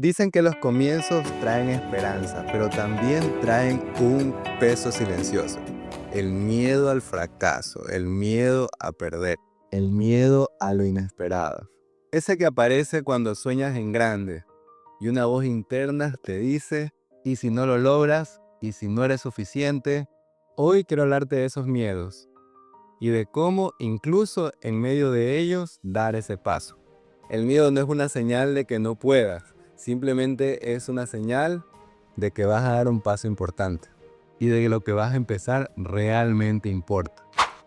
Dicen que los comienzos traen esperanza, pero también traen un peso silencioso. El miedo al fracaso, el miedo a perder, el miedo a lo inesperado. Ese que aparece cuando sueñas en grande y una voz interna te dice, ¿y si no lo logras? ¿Y si no eres suficiente? Hoy quiero hablarte de esos miedos y de cómo incluso en medio de ellos dar ese paso. El miedo no es una señal de que no puedas, simplemente es una señal de que vas a dar un paso importante y de que lo que vas a empezar realmente importa.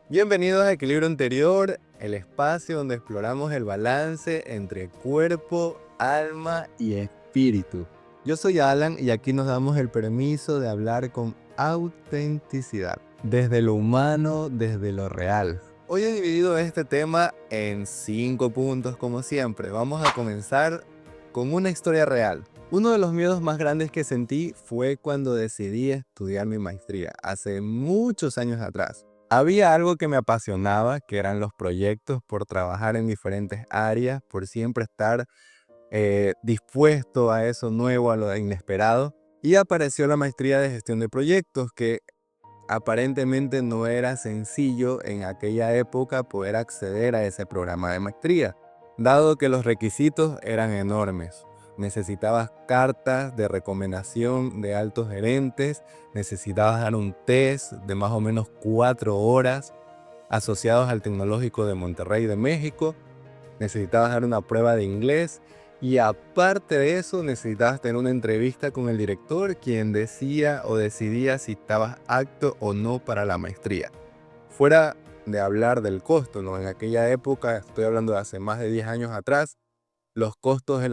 Bienvenidos a Equilibrio Interior, el espacio donde exploramos el balance entre cuerpo, alma y espíritu. Yo soy Alan y aquí nos damos el permiso de hablar con autenticidad, desde lo humano, desde lo real. Hoy he dividido este tema en 5 puntos como siempre. Vamos a comenzar con una historia real. Uno de los miedos más grandes que sentí fue cuando decidí estudiar mi maestría, hace muchos años atrás. Había algo que me apasionaba, que eran los proyectos, por trabajar en diferentes áreas, por siempre estar dispuesto a eso nuevo, a lo inesperado. Y apareció la maestría de gestión de proyectos, que aparentemente no era sencillo en aquella época poder acceder a ese programa de maestría, dado que los requisitos eran enormes. Necesitabas cartas de recomendación de altos gerentes, necesitabas dar un test de más o menos 4 horas asociados al Tecnológico de Monterrey de México, necesitabas dar una prueba de inglés y aparte de eso necesitabas tener una entrevista con el director, quien decía o decidía si estabas apto o no para la maestría. Fuera de hablar del costo, ¿no? En aquella época, estoy hablando de hace más de 10 años atrás, los costos de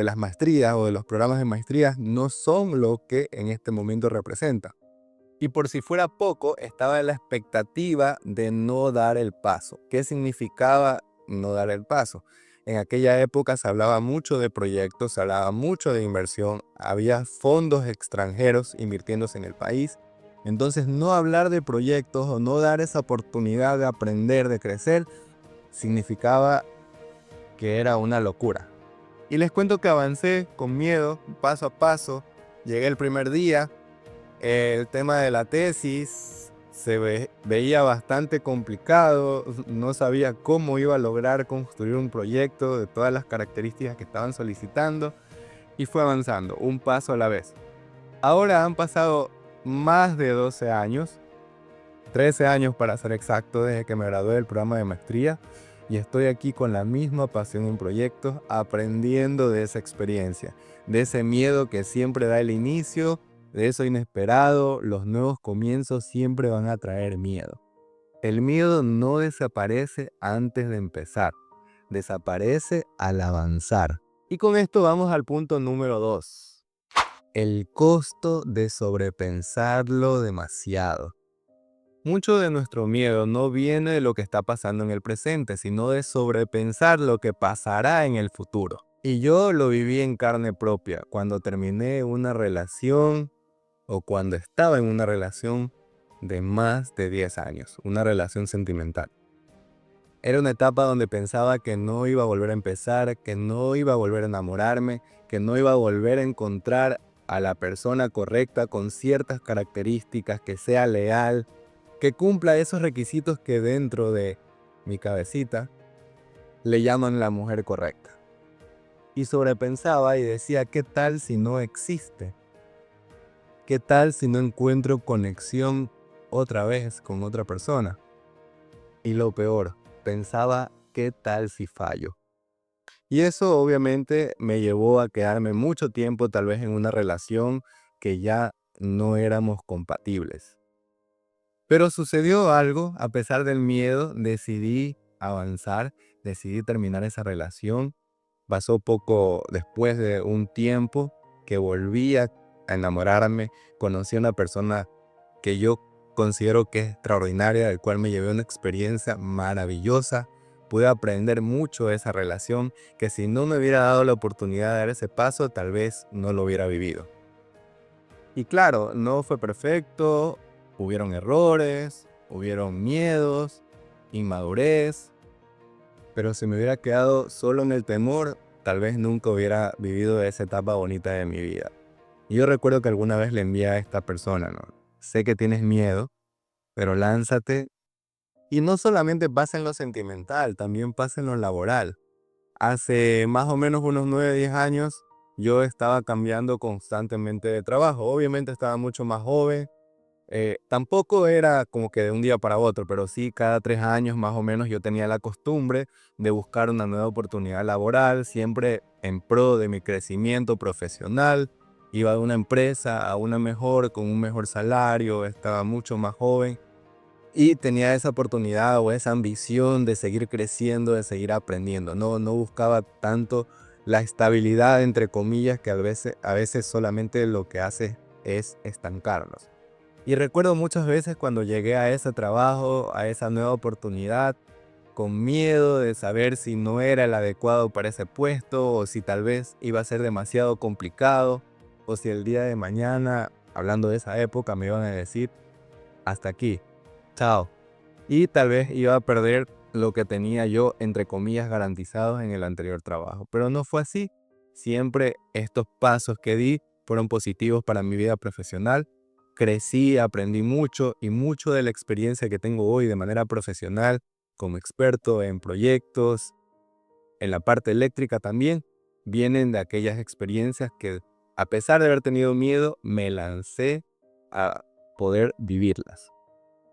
las maestrías o de los programas de maestrías no son lo que en este momento representa. Y por si fuera poco, estaba en la expectativa de no dar el paso. ¿Qué significaba no dar el paso? En aquella época se hablaba mucho de proyectos, se hablaba mucho de inversión, había fondos extranjeros invirtiéndose en el país. Entonces, no hablar de proyectos o no dar esa oportunidad de aprender, de crecer, significaba que era una locura. Y les cuento que avancé con miedo, paso a paso. Llegué el primer día. El tema de la tesis veía bastante complicado, no sabía cómo iba a lograr construir un proyecto de todas las características que estaban solicitando y fue avanzando, un paso a la vez. Ahora han pasado más de 12 años, 13 años para ser exacto, desde que me gradué del programa de maestría y estoy aquí con la misma pasión en proyectos, aprendiendo de esa experiencia, de ese miedo que siempre da el inicio, de eso inesperado. Los nuevos comienzos siempre van a traer miedo. El miedo no desaparece antes de empezar, desaparece al avanzar. Y con esto vamos al punto número 2. El costo de sobrepensarlo demasiado. Mucho de nuestro miedo no viene de lo que está pasando en el presente, sino de sobrepensar lo que pasará en el futuro. Y yo lo viví en carne propia cuando terminé una relación o cuando estaba en una relación de más de 10 años, una relación sentimental. Era una etapa donde pensaba que no iba a volver a empezar, que no iba a volver a enamorarme, que no iba a volver a encontrar a la persona correcta con ciertas características, que sea leal, que cumpla esos requisitos que dentro de mi cabecita le llaman la mujer correcta. Y sobrepensaba y decía, ¿qué tal si no existe? ¿Qué tal si no encuentro conexión otra vez con otra persona? Y lo peor, pensaba, ¿qué tal si fallo? Y eso obviamente me llevó a quedarme mucho tiempo tal vez en una relación que ya no éramos compatibles. Pero sucedió algo, a pesar del miedo, decidí avanzar, decidí terminar esa relación. Pasó poco después de un tiempo que volví a enamorarme, conocí a una persona que yo considero que es extraordinaria, del cual me llevé una experiencia maravillosa. Pude aprender mucho de esa relación, que si no me hubiera dado la oportunidad de dar ese paso, tal vez no lo hubiera vivido. Y claro, no fue perfecto, hubieron errores, hubieron miedos, inmadurez, pero si me hubiera quedado solo en el temor, tal vez nunca hubiera vivido esa etapa bonita de mi vida. Y yo recuerdo que alguna vez le envié a esta persona, ¿no? Sé que tienes miedo, pero lánzate. Y no solamente pasa en lo sentimental, también pasa en lo laboral. Hace más o menos unos 9, 10 años, yo estaba cambiando constantemente de trabajo. Obviamente estaba mucho más joven. Tampoco era como que de un día para otro, pero sí cada 3 años más o menos yo tenía la costumbre de buscar una nueva oportunidad laboral, siempre en pro de mi crecimiento profesional. Iba de una empresa a una mejor, con un mejor salario, estaba mucho más joven y tenía esa oportunidad o esa ambición de seguir creciendo, de seguir aprendiendo. No buscaba tanto la estabilidad, entre comillas, que a veces solamente lo que hace es estancarnos. Y recuerdo muchas veces cuando llegué a ese trabajo, a esa nueva oportunidad, con miedo de saber si no era el adecuado para ese puesto o si tal vez iba a ser demasiado complicado o si el día de mañana, hablando de esa época, me iban a decir, hasta aquí, chao. Y tal vez iba a perder lo que tenía yo, entre comillas, garantizados en el anterior trabajo. Pero no fue así. Siempre estos pasos que di fueron positivos para mi vida profesional. Crecí, aprendí mucho y mucho de la experiencia que tengo hoy de manera profesional como experto en proyectos, en la parte eléctrica también, vienen de aquellas experiencias que, a pesar de haber tenido miedo, me lancé a poder vivirlas.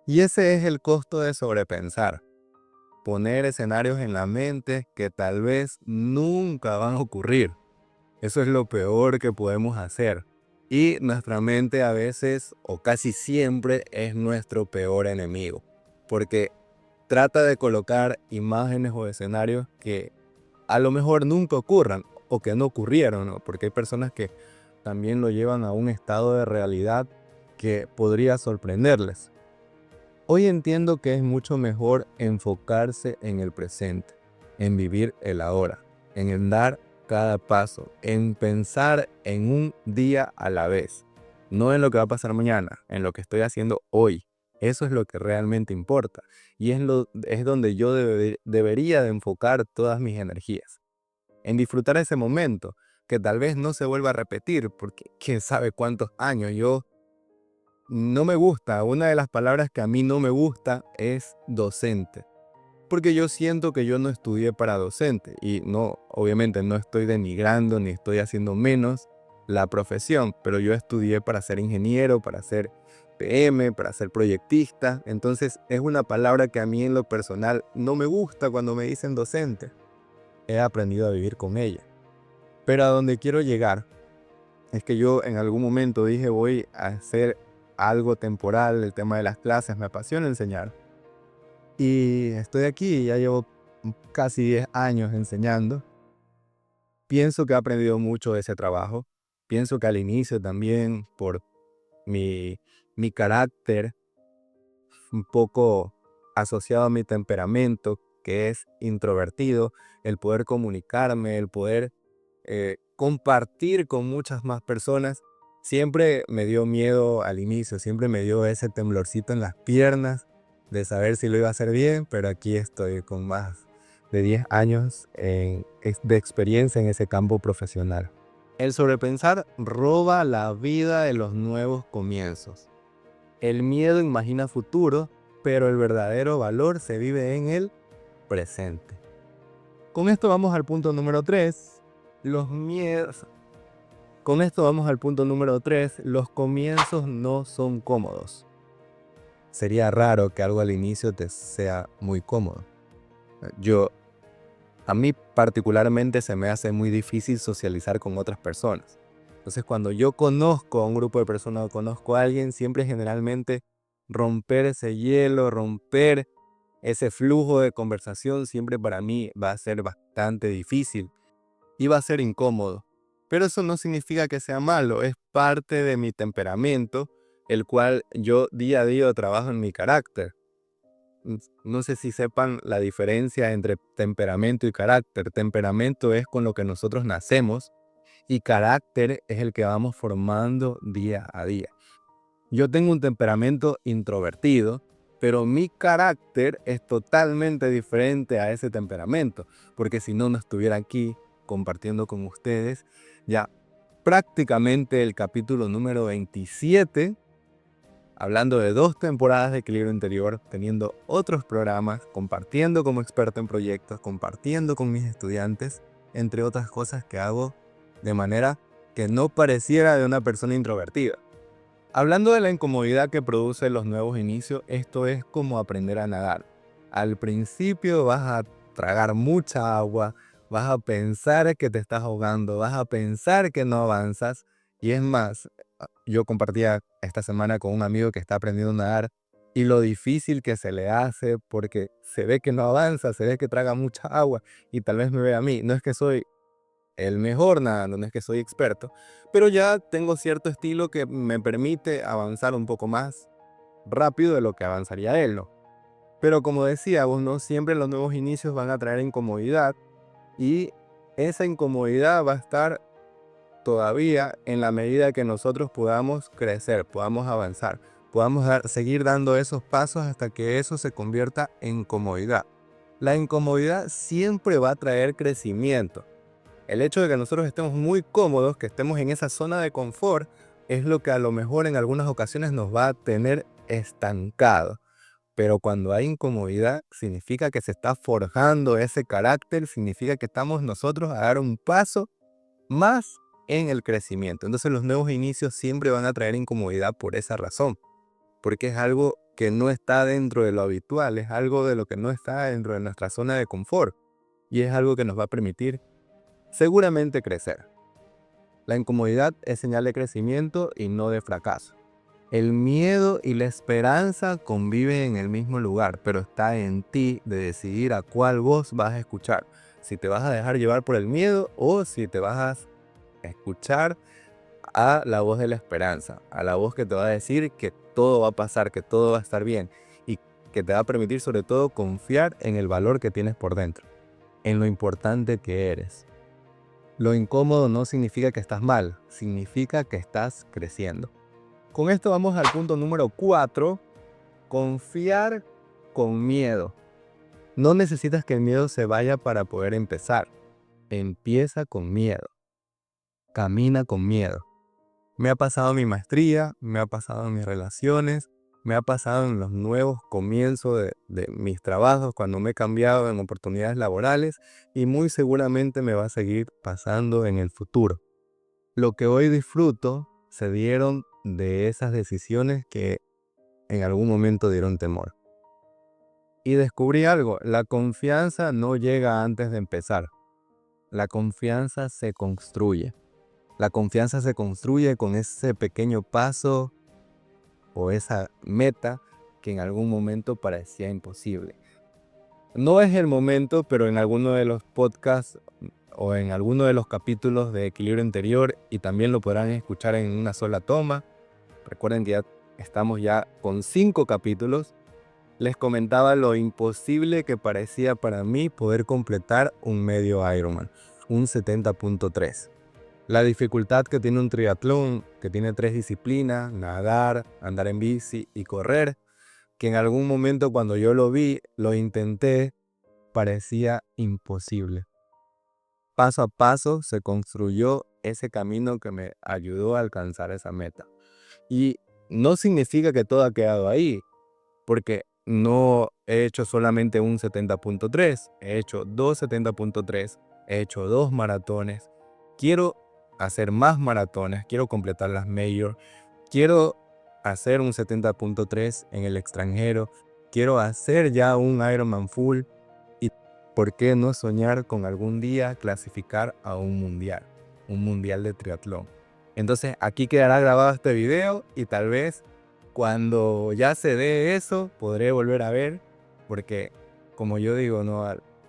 Y ese es el costo de sobrepensar. Poner escenarios en la mente que tal vez nunca van a ocurrir. Eso es lo peor que podemos hacer. Y nuestra mente a veces o casi siempre es nuestro peor enemigo. Porque trata de colocar imágenes o escenarios que a lo mejor nunca ocurran o que no ocurrieron, ¿no? Porque hay personas que también lo llevan a un estado de realidad que podría sorprenderles. Hoy entiendo que es mucho mejor enfocarse en el presente, en vivir el ahora, en el dar cada paso, en pensar en un día a la vez, no en lo que va a pasar mañana, en lo que estoy haciendo hoy. Eso es lo que realmente importa y es donde yo debería de enfocar todas mis energías, en disfrutar ese momento que tal vez no se vuelva a repetir porque quién sabe cuántos años. Yo no me gusta, una de las palabras que a mí no me gusta es docente, porque yo siento que yo no estudié para docente y no, obviamente no estoy denigrando ni estoy haciendo menos la profesión, pero yo estudié para ser ingeniero, para ser PM, para ser proyectista. Entonces es una palabra que a mí en lo personal no me gusta cuando me dicen docente. He aprendido a vivir con ella. Pero a donde quiero llegar es que yo en algún momento dije voy a hacer algo temporal, el tema de las clases, me apasiona enseñar. Y estoy aquí, ya llevo casi 10 años enseñando. Pienso que he aprendido mucho de ese trabajo. Pienso que al inicio también por mi carácter, un poco asociado a mi temperamento, que es introvertido, el poder comunicarme, el poder compartir con muchas más personas, siempre me dio miedo al inicio, siempre me dio ese temblorcito en las piernas de saber si lo iba a hacer bien, pero aquí estoy con más de 10 años de experiencia en ese campo profesional. El sobrepensar roba la vida de los nuevos comienzos. El miedo imagina futuro, pero el verdadero valor se vive en el presente. Con esto vamos al punto número 3. Los miedos. Con esto vamos al punto número 3. Los comienzos no son cómodos. Sería raro que algo al inicio te sea muy cómodo. A mí particularmente se me hace muy difícil socializar con otras personas. Entonces cuando yo conozco a un grupo de personas o conozco a alguien, siempre generalmente romper ese hielo, romper ese flujo de conversación, siempre para mí va a ser bastante difícil y va a ser incómodo. Pero eso no significa que sea malo, es parte de mi temperamento, el cual yo día a día trabajo en mi carácter. No sé si sepan la diferencia entre temperamento y carácter. Temperamento es con lo que nosotros nacemos y carácter es el que vamos formando día a día. Yo tengo un temperamento introvertido, pero mi carácter es totalmente diferente a ese temperamento, porque si no, no estuviera aquí compartiendo con ustedes ya prácticamente el capítulo número 27, hablando de 2 temporadas de Equilibrio Interior, teniendo otros programas, compartiendo como experto en proyectos, compartiendo con mis estudiantes, entre otras cosas que hago de manera que no pareciera de una persona introvertida. Hablando de la incomodidad que produce los nuevos inicios, esto es como aprender a nadar. Al principio vas a tragar mucha agua, vas a pensar que te estás ahogando, vas a pensar que no avanzas. Y es más, yo compartía esta semana con un amigo que está aprendiendo a nadar y lo difícil que se le hace porque se ve que no avanza, se ve que traga mucha agua y tal vez me ve a mí. No es que soy el mejor nadando, no es que soy experto, pero ya tengo cierto estilo que me permite avanzar un poco más rápido de lo que avanzaría él, ¿no? Pero como decíamos, ¿no? Siempre los nuevos inicios van a traer incomodidad y esa incomodidad va a estar todavía en la medida que nosotros podamos crecer, podamos avanzar, podamos seguir dando esos pasos hasta que eso se convierta en comodidad. La incomodidad siempre va a traer crecimiento. El hecho de que nosotros estemos muy cómodos, que estemos en esa zona de confort, es lo que a lo mejor en algunas ocasiones nos va a tener estancados. Pero cuando hay incomodidad, significa que se está forjando ese carácter, significa que estamos nosotros a dar un paso más en el crecimiento. Entonces los nuevos inicios siempre van a traer incomodidad por esa razón, porque es algo que no está dentro de lo habitual, es algo de lo que no está dentro de nuestra zona de confort y es algo que nos va a permitir seguramente crecer. La incomodidad es señal de crecimiento y no de fracaso. El miedo y la esperanza conviven en el mismo lugar, pero está en ti de decidir a cuál voz vas a escuchar. Si te vas a dejar llevar por el miedo o si te vas a escuchar a la voz de la esperanza, a la voz que te va a decir que todo va a pasar, que todo va a estar bien y que te va a permitir sobre todo confiar en el valor que tienes por dentro, en lo importante que eres. Lo incómodo no significa que estás mal, significa que estás creciendo. Con esto vamos al punto número 4, confiar con miedo. No necesitas que el miedo se vaya para poder empezar. Empieza con miedo. Camina con miedo. Me ha pasado en mi maestría, me ha pasado en mis relaciones, me ha pasado en los nuevos comienzos de mis trabajos, cuando me he cambiado en oportunidades laborales y muy seguramente me va a seguir pasando en el futuro. Lo que hoy disfruto se dieron de esas decisiones que en algún momento dieron temor. Y descubrí algo, la confianza no llega antes de empezar. La confianza se construye. La confianza se construye con ese pequeño paso o esa meta que en algún momento parecía imposible. No es el momento, pero en alguno de los podcasts o en alguno de los capítulos de Equilibrio Interior, y también lo podrán escuchar en una sola toma. Recuerden que ya estamos ya con 5 capítulos. Les comentaba lo imposible que parecía para mí poder completar un medio Ironman, un 70.3. La dificultad que tiene un triatlón, que tiene 3 disciplinas, nadar, andar en bici y correr, que en algún momento cuando yo lo vi, lo intenté, parecía imposible. Paso a paso se construyó ese camino que me ayudó a alcanzar esa meta. Y no significa que todo ha quedado ahí, porque no he hecho solamente un 70.3, he hecho 2 70.3, he hecho 2 maratones. Quiero hacer más maratones, quiero completar las major, quiero hacer un 70.3 en el extranjero, quiero hacer ya un Ironman full y ¿por qué no soñar con algún día clasificar a un mundial de triatlón? Entonces aquí quedará grabado este video y tal vez cuando ya se dé eso podré volver a ver, porque como yo digo, ¿no?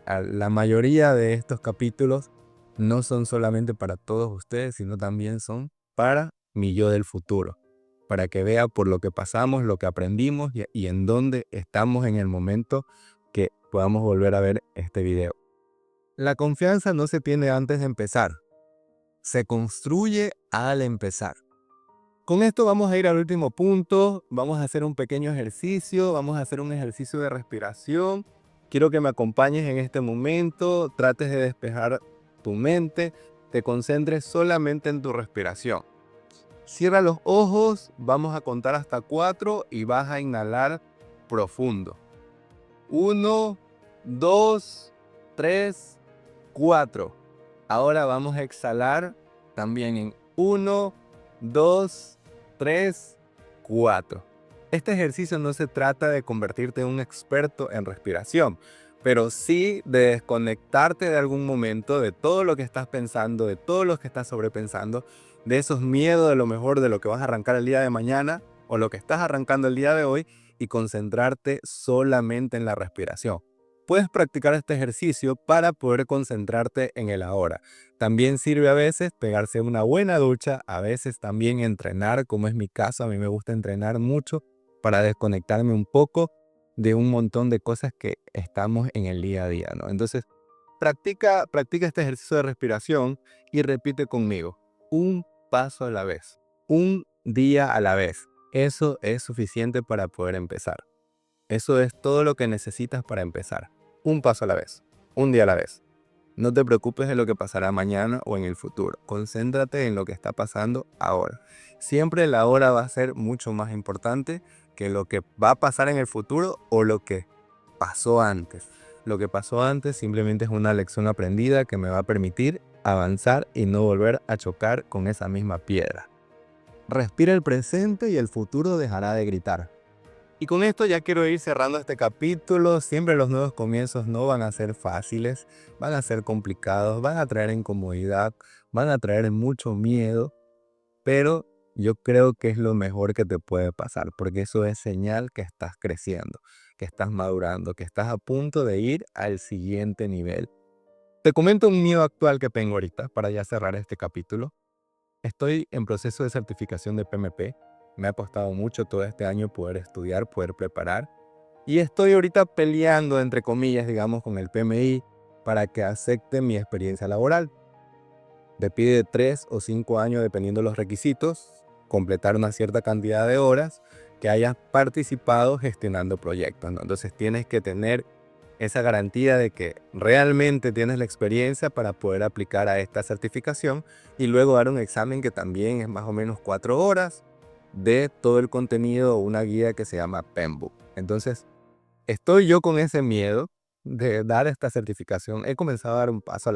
La mayoría de estos capítulos no son solamente para todos ustedes, sino también son para mi yo del futuro, para que vea por lo que pasamos, lo que aprendimos y en dónde estamos en el momento que podamos volver a ver este video. La confianza no se tiene antes de empezar, se construye al empezar. Con esto vamos a ir al último punto, vamos a hacer un pequeño ejercicio, vamos a hacer un ejercicio de respiración. Quiero que me acompañes en este momento, trates de despejar tu mente, te concentres solamente en tu respiración. Cierra los ojos, vamos a contar hasta 4 y vas a inhalar profundo. 1, 2, 3, 4. Ahora vamos a exhalar también en 1, 2, 3, 4. Este ejercicio no se trata de convertirte en un experto en respiración, pero sí de desconectarte de algún momento de todo lo que estás pensando, de todo lo que estás sobrepensando, de esos miedos de lo mejor de lo que vas a arrancar el día de mañana o lo que estás arrancando el día de hoy y concentrarte solamente en la respiración. Puedes practicar este ejercicio para poder concentrarte en el ahora. También sirve a veces pegarse una buena ducha, a veces también entrenar, como es mi caso. A mí me gusta entrenar mucho para desconectarme un poco de un montón de cosas que estamos en el día a día, ¿no? Entonces, practica este ejercicio de respiración y repite conmigo. Un paso a la vez, un día a la vez. Eso es suficiente para poder empezar. Eso es todo lo que necesitas para empezar. Un paso a la vez, un día a la vez. No te preocupes de lo que pasará mañana o en el futuro. Concéntrate en lo que está pasando ahora. Siempre la hora va a ser mucho más importante que lo que va a pasar en el futuro o lo que pasó antes. Lo que pasó antes simplemente es una lección aprendida que me va a permitir avanzar y no volver a chocar con esa misma piedra. Respira el presente y el futuro dejará de gritar. Y con esto ya quiero ir cerrando este capítulo. Siempre los nuevos comienzos no van a ser fáciles, van a ser complicados, van a traer incomodidad, van a traer mucho miedo, pero yo creo que es lo mejor que te puede pasar, porque eso es señal que estás creciendo, que estás madurando, que estás a punto de ir al siguiente nivel. Te comento un miedo actual que tengo ahorita para ya cerrar este capítulo. Estoy en proceso de certificación de PMP. Me ha costado mucho todo este año poder estudiar, poder preparar. Y estoy ahorita peleando, entre comillas, digamos, con el PMI para que acepte mi experiencia laboral. Te pide 3 o 5 años, dependiendo de los requisitos, completar una cierta cantidad de horas que hayas participado gestionando proyectos, ¿no? Entonces tienes que tener esa garantía de que realmente tienes la experiencia para poder aplicar a esta certificación y luego dar un examen que también es más o menos 4 horas de todo el contenido o una guía que se llama PMBOK. Entonces, estoy yo con ese miedo de dar esta certificación. He comenzado a dar un paso a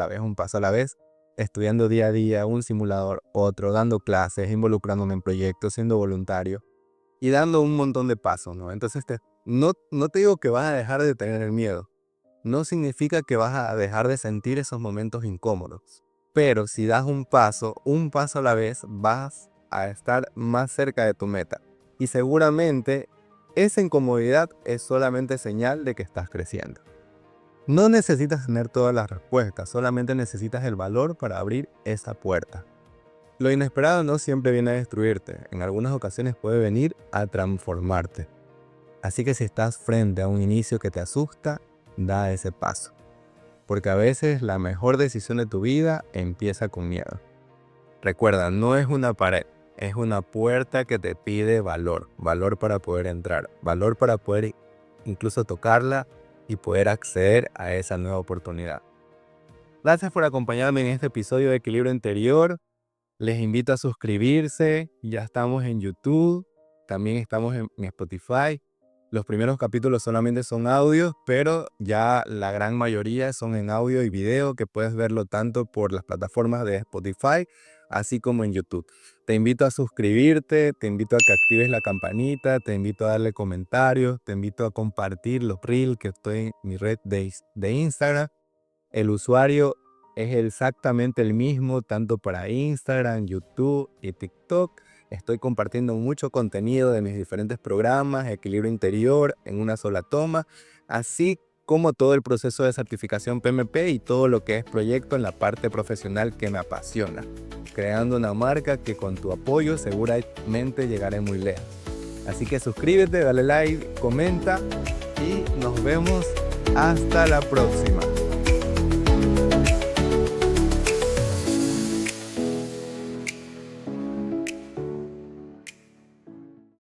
la vez, estudiando día a día, un simulador, otro, dando clases, involucrándome en proyectos, siendo voluntario y dando un montón de pasos, ¿no? Entonces, no te digo que vas a dejar de tener el miedo. No significa que vas a dejar de sentir esos momentos incómodos. Pero si das un paso a la vez, vas a estar más cerca de tu meta. Y seguramente esa incomodidad es solamente señal de que estás creciendo. No necesitas tener todas las respuestas, solamente necesitas el valor para abrir esa puerta. Lo inesperado no siempre viene a destruirte, en algunas ocasiones puede venir a transformarte. Así que si estás frente a un inicio que te asusta, da ese paso. Porque a veces la mejor decisión de tu vida empieza con miedo. Recuerda, no es una pared, es una puerta que te pide valor. Valor para poder entrar, valor para poder incluso tocarla y poder acceder a esa nueva oportunidad. Gracias por acompañarme en este episodio de Equilibrio Interior. Les invito a suscribirse. Ya estamos en YouTube, también estamos en Spotify. Los primeros capítulos solamente son audios, pero ya la gran mayoría son en audio y video, que puedes verlo tanto por las plataformas de Spotify, así como en YouTube. Te invito a suscribirte, te invito a que actives la campanita, te invito a darle comentarios, te invito a compartir los reels que estoy en mi red de Instagram. El usuario es exactamente el mismo, tanto para Instagram, YouTube y TikTok. Estoy compartiendo mucho contenido de mis diferentes programas, Equilibrio Interior, en una sola toma, así como todo el proceso de certificación PMP y todo lo que es proyecto en la parte profesional que me apasiona, creando una marca que con tu apoyo seguramente llegaré muy lejos. Así que suscríbete, dale like, comenta y nos vemos hasta la próxima.